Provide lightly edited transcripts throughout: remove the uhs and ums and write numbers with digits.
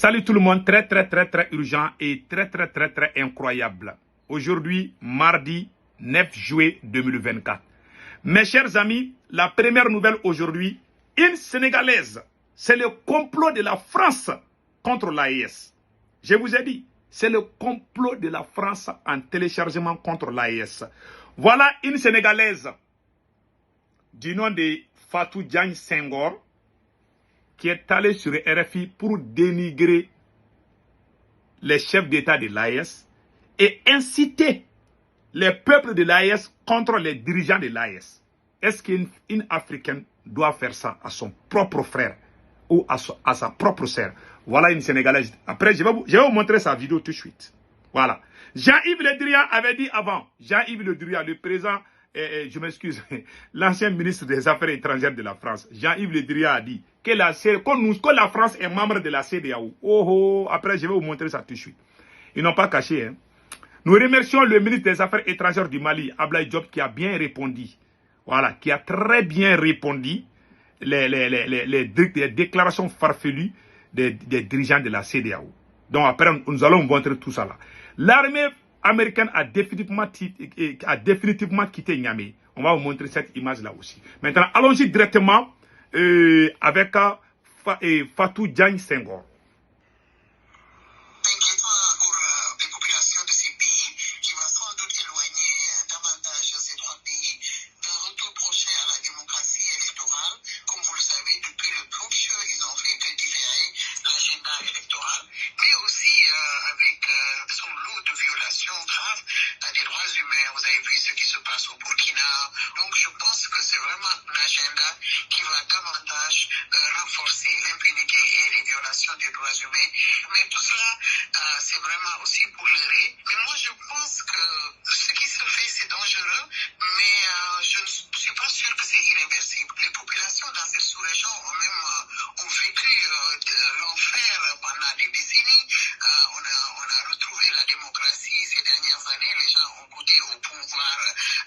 Salut tout le monde, très urgent et très incroyable. Aujourd'hui, mardi 9 juillet 2024. Mes chers amis, la première nouvelle aujourd'hui, une Sénégalaise. C'est le complot de la France contre l'AES. Je vous ai dit, c'est le complot de la France en téléchargement contre l'AES. Voilà une Sénégalaise du nom de Fatou Diagne Senghor qui est allée sur RFI pour dénigrer les chefs d'État de l'AES et inciter les peuples de l'AES contre les dirigeants de l'AES. Est-ce qu'une Africaine doit faire ça à son propre frère ou à sa propre sœur? Voilà une Sénégalaise. Après, je vais vous montrer sa vidéo tout de suite. Voilà. Jean-Yves Le Drian avait dit avant, Jean-Yves Le Drian, le président, je m'excuse, l'ancien ministre des Affaires étrangères de la France, Jean-Yves Le Drian a dit que la France est membre de la CEDEAO. Oh, après, je vais vous montrer ça tout de suite. Ils n'ont pas caché. Hein. Nous remercions le ministre des Affaires étrangères du Mali, Ablaye Diop, qui a bien répondu. Voilà, qui a très bien répondu les déclarations farfelues des dirigeants de la CEDEAO. Donc après, nous allons vous montrer tout ça là. L'armée américaine a définitivement quitté Niamey. On va vous montrer cette image-là aussi. Maintenant, allons-y directement avec Fatou Diagne Senghor. Des droits humains, mais tout cela c'est vraiment aussi pour l'aider. Mais moi je pense que ce qui se fait c'est dangereux, mais je ne suis pas sûr que c'est irréversible. Les populations dans cette sous-région ont vécu l'enfer pendant des décennies. On a retrouvé la démocratie ces dernières années, les gens ont goûté au pouvoir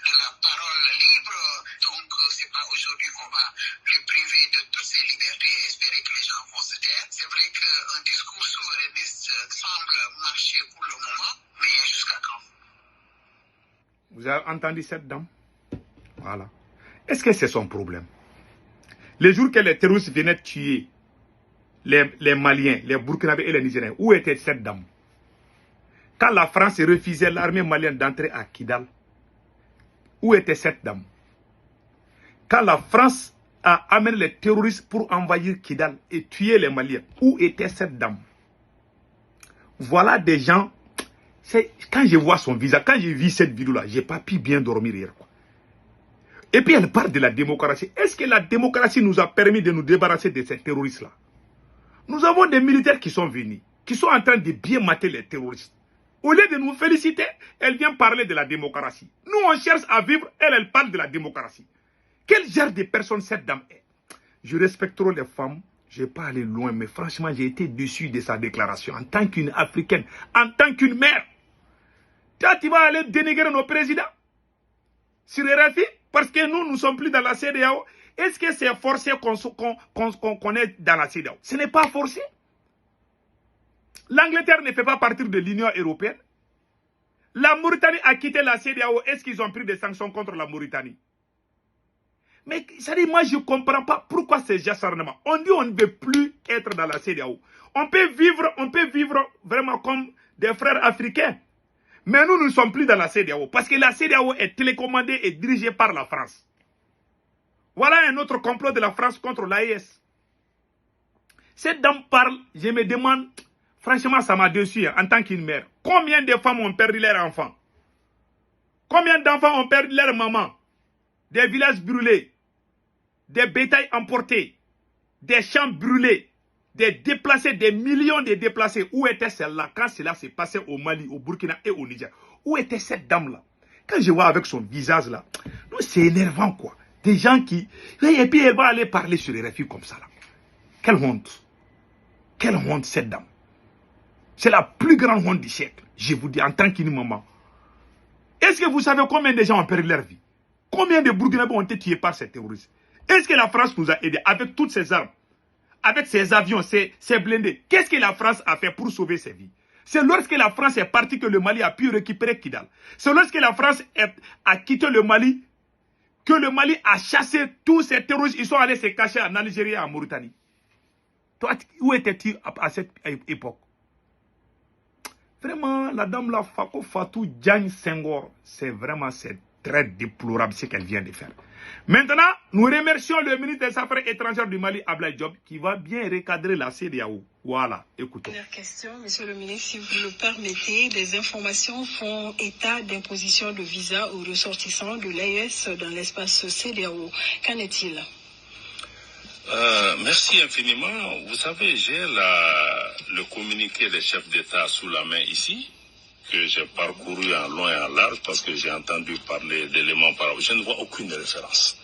de la parole libre, donc c'est pas aujourd'hui qu'on va les priver de toutes ces libertés et espérer que les gens vont se taire. C'est vrai qu'un discours souverainiste semble marcher pour le moment, mais jusqu'à quand? Vous avez entendu cette dame? Voilà. Est-ce que c'est son problème? Les jours que les terroristes venaient tuer les Maliens, les Burkinabés et les Nigériens, où était cette dame? Quand la France refusait l'armée malienne d'entrer à Kidal, où était cette dame? Quand la France a amené les terroristes pour envahir Kidal et tuer les Maliens, où était cette dame? Voilà des gens. Quand je vois son visage, quand j'ai vu cette vidéo-là, je n'ai pas pu bien dormir hier. Quoi. Et puis elle parle de la démocratie. Est-ce que la démocratie nous a permis de nous débarrasser de ces terroristes-là? Nous avons des militaires qui sont venus, qui sont en train de bien mater les terroristes. Au lieu de nous féliciter, elle vient parler de la démocratie. Nous, on cherche à vivre, elle parle de la démocratie. Quel genre de personne cette dame est? Je respecte trop les femmes, je ne vais pas aller loin, mais franchement, j'ai été déçu de sa déclaration en tant qu'une Africaine, en tant qu'une mère. Tu vas aller dénigrer nos présidents sur RFI parce que nous ne sommes plus dans la CEDEAO. Est-ce que c'est forcé qu'on est dans la CEDEAO? Ce n'est pas forcé. L'Angleterre ne fait pas partie de l'Union européenne. La Mauritanie a quitté la CEDEAO. Est-ce qu'ils ont pris des sanctions contre la Mauritanie? Mais ça dit, moi je ne comprends pas pourquoi ces acharnements. On dit on ne veut plus être dans la CEDEAO. On peut vivre vraiment comme des frères africains. Mais nous ne sommes plus dans la CEDEAO. Parce que la CEDEAO est télécommandée et dirigée par la France. Voilà un autre complot de la France contre l'AES. Cette dame parle, je me demande, franchement ça m'a déçu en tant qu'une mère. Combien de femmes ont perdu leurs enfants? Combien d'enfants ont perdu leur maman? Des villages brûlés, des bétails emportés, des champs brûlés, des déplacés, des millions de déplacés. Où était celle-là quand cela s'est passé au Mali, au Burkina et au Niger? Où était cette dame-là? Quand je vois avec son visage là, c'est énervant quoi. Des gens qui... Et puis elle va aller parler sur les RFI comme ça là. Quelle honte. Quelle honte cette dame. C'est la plus grande honte du siècle. Je vous dis en tant qu'une maman. Est-ce que vous savez combien de gens ont perdu leur vie? Combien de Burkinabés ont été tués par ces terroristes? Est-ce que la France nous a aidés avec toutes ces armes? avec ses avions, ses blindés. Qu'est-ce que la France a fait pour sauver ses vies? C'est lorsque la France est partie que le Mali a pu récupérer Kidal. C'est lorsque la France a quitté le Mali que le Mali a chassé tous ces terroristes. Ils sont allés se cacher en Algérie et en Mauritanie. Toi, où étais-tu à cette époque? Vraiment, la dame la Fako Fatou Diagne Senghor, c'est très déplorable ce qu'elle vient de faire. Maintenant, nous remercions le ministre des Affaires étrangères du Mali, Ablaye Diop, qui va bien recadrer la CEDEAO. Voilà, écoutons. Dernière question, monsieur le ministre, si vous le permettez, des informations font état d'imposition de visa aux ressortissants de l'AES dans l'espace CEDEAO. Qu'en est-il? Merci infiniment. Vous savez, j'ai le communiqué des chefs d'État sous la main ici, que j'ai parcouru en long et en large parce que j'ai entendu parler d'éléments par rapport. Je ne vois aucune référence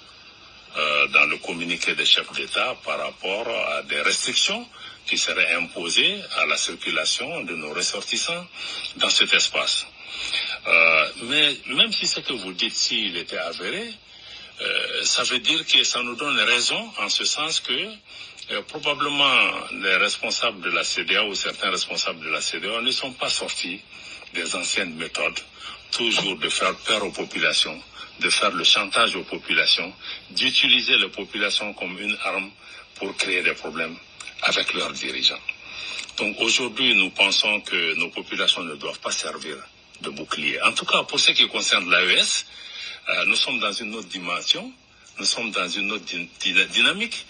dans le communiqué des chefs d'État par rapport à des restrictions qui seraient imposées à la circulation de nos ressortissants dans cet espace. Mais même si ce que vous dites, s'il était avéré, ça veut dire que ça nous donne raison en ce sens que probablement les responsables de la CEDEAO ou certains responsables de la CEDEAO ne sont pas sortis des anciennes méthodes, toujours de faire peur aux populations, de faire le chantage aux populations, d'utiliser les populations comme une arme pour créer des problèmes avec leurs dirigeants. Donc aujourd'hui, nous pensons que nos populations ne doivent pas servir de bouclier. En tout cas, pour ce qui concerne l'AES, nous sommes dans une autre dimension, nous sommes dans une autre dynamique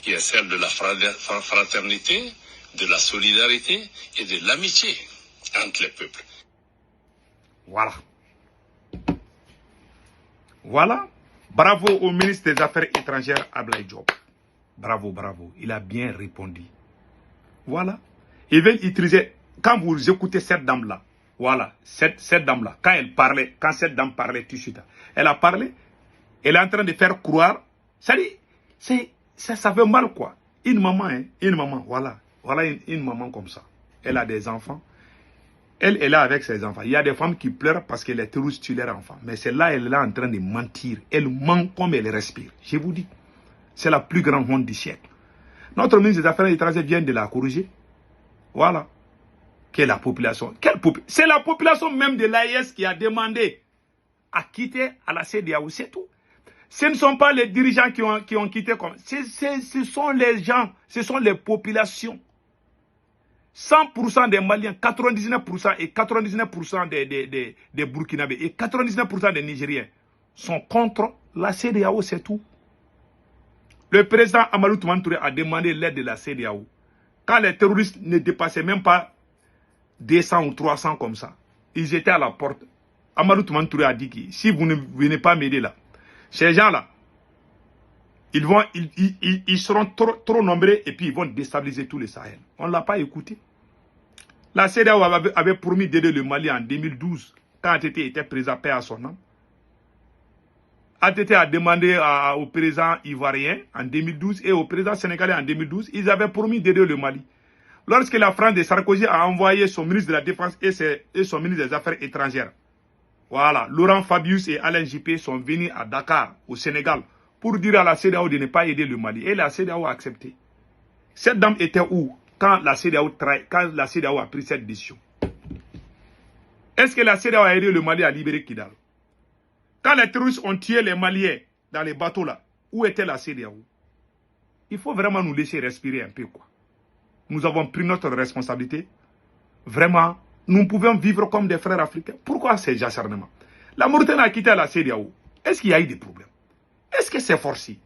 qui est celle de la fraternité, de la solidarité et de l'amitié entre les peuples. Voilà. Voilà. Bravo au ministre des Affaires étrangères, Ablaye Diop. Bravo, bravo. Il a bien répondu. Voilà. Ils veulent utiliser, quand vous écoutez cette dame-là, voilà, cette dame-là, quand cette dame parlait tout de suite, elle a parlé, elle est en train de faire croire, ça fait mal quoi. Une maman, hein, une maman, voilà une maman comme ça. Elle a des enfants, elle est là avec ses enfants. Il y a des femmes qui pleurent parce que les terroristes tuent leurs enfants. Mais c'est là, elle est là en train de mentir. Elle ment comme elle respire. Je vous dis, c'est la plus grande honte du siècle. Notre ministre des Affaires étrangères vient de la corriger. Voilà. Quelle la population? C'est la population même de l'AES qui a demandé à quitter à la CEDEAO, c'est tout. Ce ne sont pas les dirigeants qui ont quitté. Ce sont les gens, ce sont les populations. 100% des Maliens, 99% et 99% des Burkinabés et 99% des Nigériens sont contre la CEDEAO, c'est tout. Le président Amadou Toumani a demandé l'aide de la CEDEAO. Quand les terroristes ne dépassaient même pas 200 ou 300 comme ça, ils étaient à la porte. Amadou Toumani a dit que si vous ne venez pas m'aider là, ces gens-là, ils seront trop nombreux et puis ils vont déstabiliser tout le Sahel. On ne l'a pas écouté. La CEDEAO avait promis d'aider le Mali en 2012, quand ATT était président, paix à son nom. ATT a demandé au président ivoirien en 2012 et au président sénégalais en 2012, ils avaient promis d'aider le Mali. Lorsque la France de Sarkozy a envoyé son ministre de la Défense et son ministre des Affaires étrangères, voilà, Laurent Fabius et Alain Juppé sont venus à Dakar, au Sénégal, pour dire à la CEDEAO de ne pas aider le Mali. Et la CEDEAO a accepté. Cette dame était où quand la CEDEAO a pris cette décision? Est-ce que la CEDEAO a aidé le Mali à libérer Kidal? Quand les terroristes ont tué les Maliens dans les bateaux là, où était la CEDEAO? Il faut vraiment nous laisser respirer un peu quoi. Nous avons pris notre responsabilité. Vraiment, nous pouvons vivre comme des frères africains. Pourquoi ces acharnements? La Mauritanie a quitté la CEDEAO. Est-ce qu'il y a eu des problèmes? Est-ce que c'est forcé?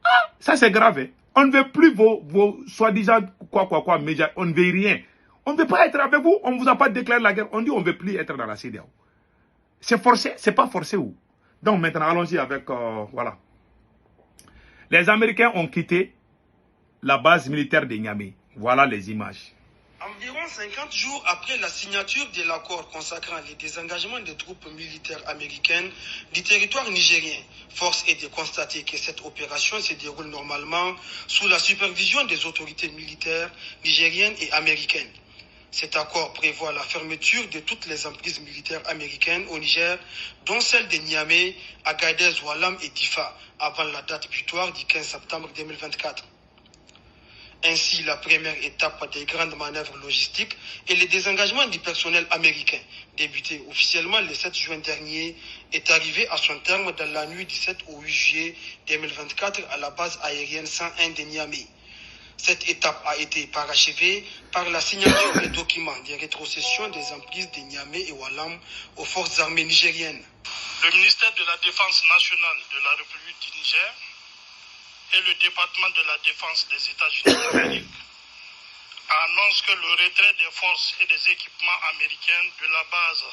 Ah, ça c'est grave. Hein? On ne veut plus vos soi-disant médias. On ne veut rien. On ne veut pas être avec vous. On ne vous a pas déclaré la guerre. On dit on ne veut plus être dans la CEDEAO. C'est forcé? C'est pas forcé où? Donc maintenant, allons-y avec... voilà. Les Américains ont quitté la base militaire de Niamey. Voilà les images. Environ 50 jours après la signature de l'accord consacrant les désengagements des troupes militaires américaines du territoire nigérien, force est de constater que cette opération se déroule normalement sous la supervision des autorités militaires nigériennes et américaines. Cet accord prévoit la fermeture de toutes les emprises militaires américaines au Niger, dont celles de Niamey, Agadez, Oualam et Difa, avant la date butoir du 15 septembre 2024. Ainsi, la première étape des grandes manœuvres logistiques et le désengagement du personnel américain, débuté officiellement le 7 juin dernier, est arrivé à son terme dans la nuit du 7 au 8 juillet 2024 à la base aérienne 101 de Niamey. Cette étape a été parachevée par la signature des documents de rétrocession des emprises de Niamey et Walam aux forces armées nigériennes. Le ministère de la Défense nationale de la République du Niger et le département de la Défense des États-Unis d'Amérique annoncent que le retrait des forces et des équipements américains de la base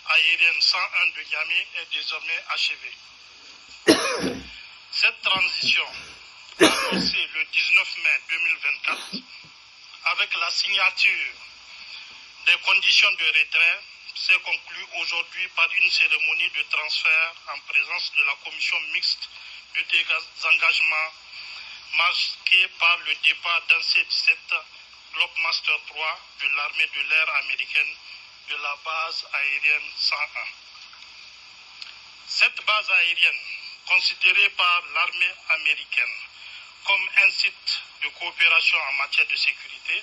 aérienne 101 de Niamey est désormais achevé. Cette transition, annoncée le 19 mai 2024, avec la signature des conditions de retrait, s'est conclue aujourd'hui par une cérémonie de transfert en présence de la commission mixte de désengagement marquée par le départ d'un C-17 Globemaster 3 de l'armée de l'air américaine de la base aérienne 101. Cette base aérienne, considérée par l'armée américaine comme un site de coopération en matière de sécurité,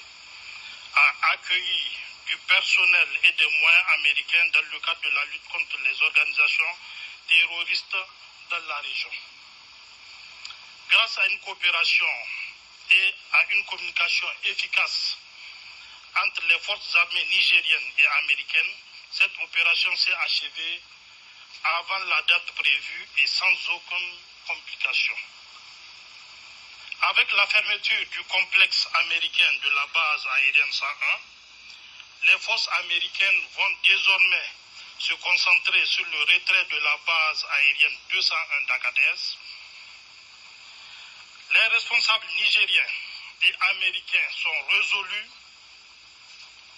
a accueilli du personnel et des moyens américains dans le cadre de la lutte contre les organisations terroristes dans la région. Grâce à une coopération et à une communication efficace entre les forces armées nigériennes et américaines, cette opération s'est achevée avant la date prévue et sans aucune complication. Avec la fermeture du complexe américain de la base aérienne 101, les forces américaines vont désormais se concentrer sur le retrait de la base aérienne 201 d'Agadez. Les responsables nigériens et américains sont résolus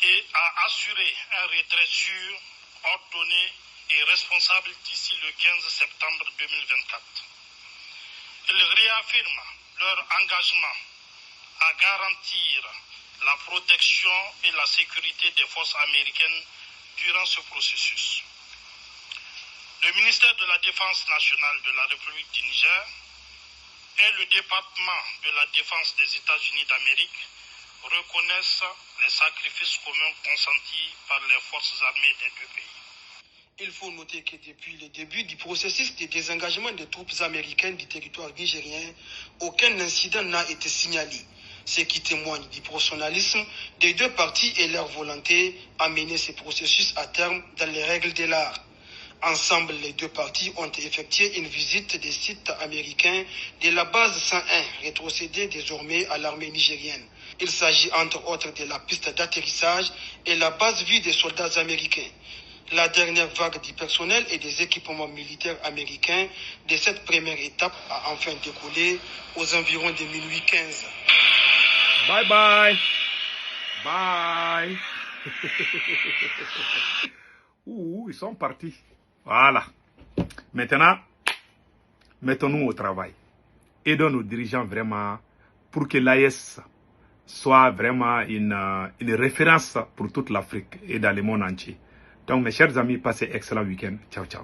et à assurer un retrait sûr, ordonné et responsable d'ici le 15 septembre 2024. Ils réaffirment leur engagement à garantir la protection et la sécurité des forces américaines durant ce processus. Le ministère de la Défense nationale de la République du Niger et le département de la Défense des États-Unis d'Amérique reconnaissent les sacrifices communs consentis par les forces armées des deux pays. Il faut noter que depuis le début du processus de désengagement des troupes américaines du territoire nigérien, aucun incident n'a été signalé, ce qui témoigne du professionnalisme des deux parties et leur volonté à mener ce processus à terme dans les règles de l'art. Ensemble, les deux parties ont effectué une visite des sites américains de la base 101, rétrocédée désormais à l'armée nigérienne. Il s'agit entre autres de la piste d'atterrissage et la base vue des soldats américains. La dernière vague du personnel et des équipements militaires américains de cette première étape a enfin décollé aux environs de minuit 15. Bye bye. Bye. Ouh, ils sont partis. Voilà. Maintenant, mettons-nous au travail. Aidons nos dirigeants vraiment pour que l'AES soit vraiment une référence pour toute l'Afrique et dans le monde entier. Donc mes chers amis, passez un excellent week-end. Ciao, ciao.